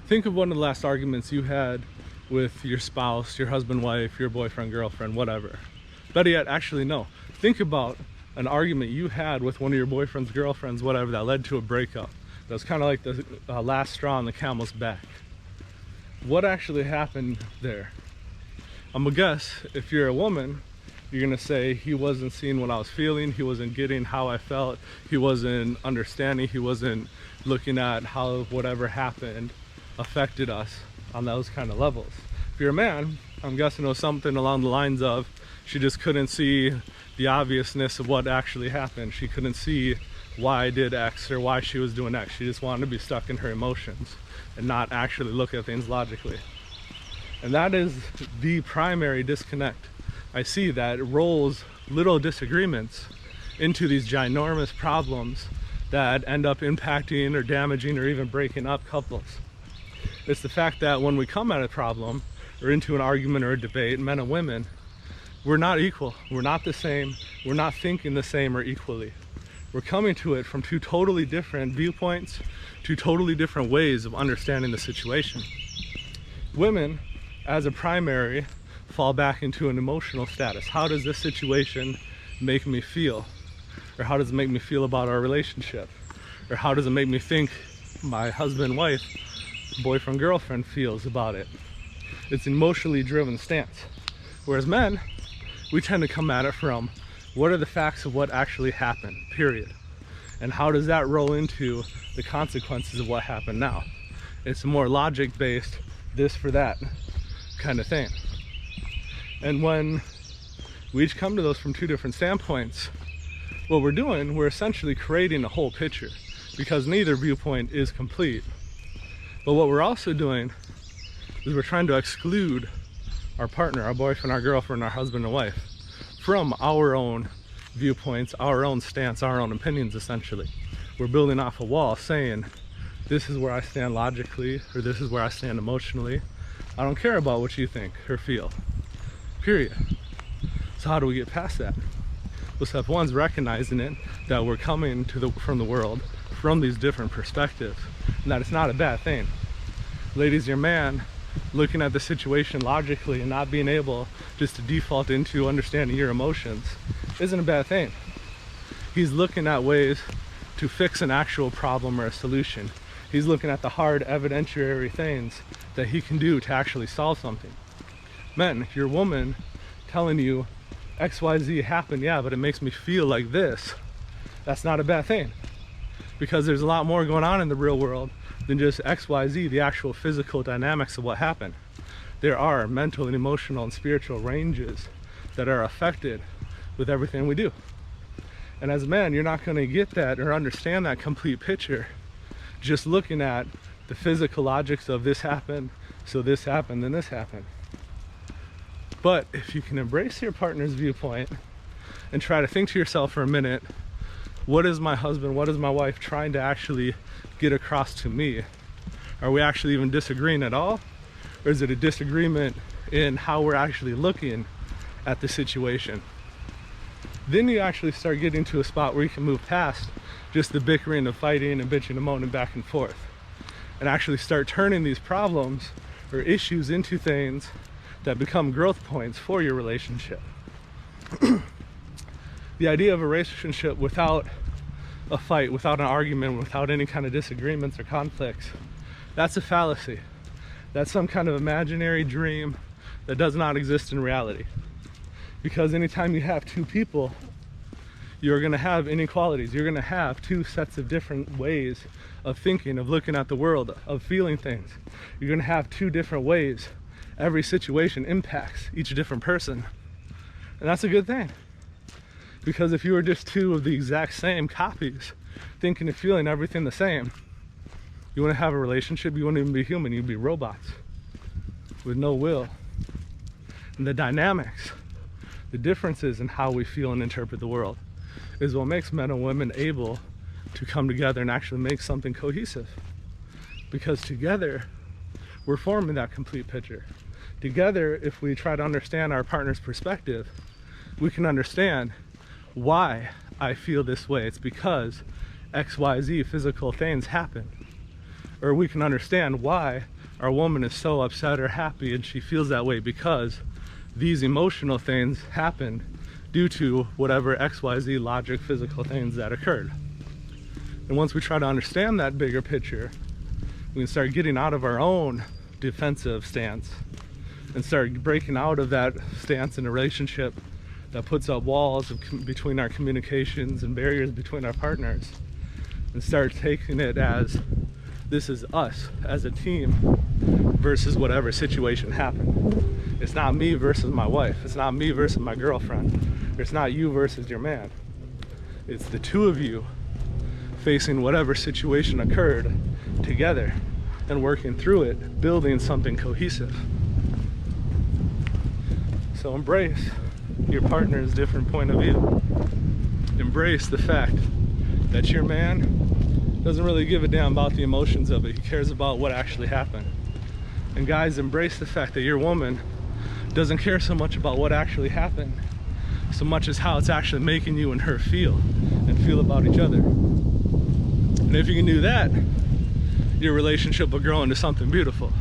Think of one of the last arguments you had with your spouse, your husband, wife, your boyfriend, girlfriend, whatever. Better yet, actually no. Think about an argument you had with one of your boyfriends, girlfriends, whatever, that led to a breakup. That was kind of like the last straw on the camel's back. What actually happened there? I'm gonna guess if you're a woman, you're gonna say he wasn't seeing what I was feeling, he wasn't getting how I felt, he wasn't understanding, he wasn't looking at how whatever happened affected us on those kind of levels. If you're a man, I'm guessing it was something along the lines of she just couldn't see the obviousness of what actually happened. She couldn't see why I did X or why she was doing X. She just wanted to be stuck in her emotions and not actually look at things logically. And that is the primary disconnect. I see that it rolls little disagreements into these ginormous problems that end up impacting or damaging or even breaking up couples. It's the fact that when we come at a problem or into an argument or a debate, men and women, we're not equal. We're not the same. We're not thinking the same or equally. We're coming to it from two totally different viewpoints, two totally different ways of understanding the situation. Women, as a primary, fall back into an emotional status. How does this situation make me feel? Or how does it make me feel about our relationship? Or how does it make me think my husband, wife, boyfriend, girlfriend feels about it? It's an emotionally driven stance. Whereas men, we tend to come at it from what are the facts of what actually happened, period. And how does that roll into the consequences of what happened now? It's a more logic-based, this for that kind of thing. And when we each come to those from two different standpoints, what we're doing, we're essentially creating a whole picture because neither viewpoint is complete. But what we're also doing is we're trying to exclude our partner, our boyfriend, our girlfriend, our husband and wife from our own viewpoints, our own stance, our own opinions, essentially. We're building off a wall saying, this is where I stand logically, or this is where I stand emotionally. I don't care about what you think or feel, period. So how do we get past that? Well, step one's recognizing it, that we're coming from the world from these different perspectives, and that it's not a bad thing. Ladies, your man looking at the situation logically and not being able just to default into understanding your emotions isn't a bad thing. He's looking at ways to fix an actual problem or a solution. He's looking at the hard evidentiary things that he can do to actually solve something. Men, your woman telling you XYZ happened, yeah, but it makes me feel like this, that's not a bad thing. Because there's a lot more going on in the real world than just XYZ, the actual physical dynamics of what happened. There are mental and emotional and spiritual ranges that are affected with everything we do. And as a man, you're not going to get that or understand that complete picture just looking at the physical logics of this happened, so this happened, then this happened. But if you can embrace your partner's viewpoint and try to think to yourself for a minute, what is my husband, what is my wife trying to actually get across to me? Are we actually even disagreeing at all? Or is it a disagreement in how we're actually looking at the situation? Then you actually start getting to a spot where you can move past just the bickering and fighting and bitching and moaning back and forth, and actually start turning these problems or issues into things that become growth points for your relationship. The idea of a relationship without a fight, without an argument, without any kind of disagreements or conflicts, that's a fallacy. That's some kind of imaginary dream that does not exist in reality. Because anytime you have two people, you're going to have inequalities. You're going to have two sets of different ways of thinking, of looking at the world, of feeling things. You're going to have two different ways. Every situation impacts each different person. And that's a good thing. Because if you were just two of the exact same copies, thinking and feeling everything the same, you wouldn't have a relationship, you wouldn't even be human, you'd be robots with no will. And the dynamics, the differences in how we feel and interpret the world is what makes men and women able to come together and actually make something cohesive. Because together, we're forming that complete picture. Together, if we try to understand our partner's perspective, we can understand why I feel this way. It's because XYZ physical things happen. Or we can understand why our woman is so upset or happy, and she feels that way because these emotional things happened due to whatever XYZ logic, physical things that occurred. And once we try to understand that bigger picture, we can start getting out of our own defensive stance and start breaking out of that stance in a relationship that puts up walls between our communications and barriers between our partners, and start taking it as this is us as a team versus whatever situation happened. It's not me versus my wife. It's not me versus my girlfriend. It's not you versus your man. It's the two of you facing whatever situation occurred together and working through it, building something cohesive. So embrace your partner's different point of view. Embrace the fact that your man doesn't really give a damn about the emotions of it. He cares about what actually happened. And guys, embrace the fact that your woman doesn't care so much about what actually happened, so much as how it's actually making you and her feel, and feel about each other. And if you can do that, your relationship will grow into something beautiful.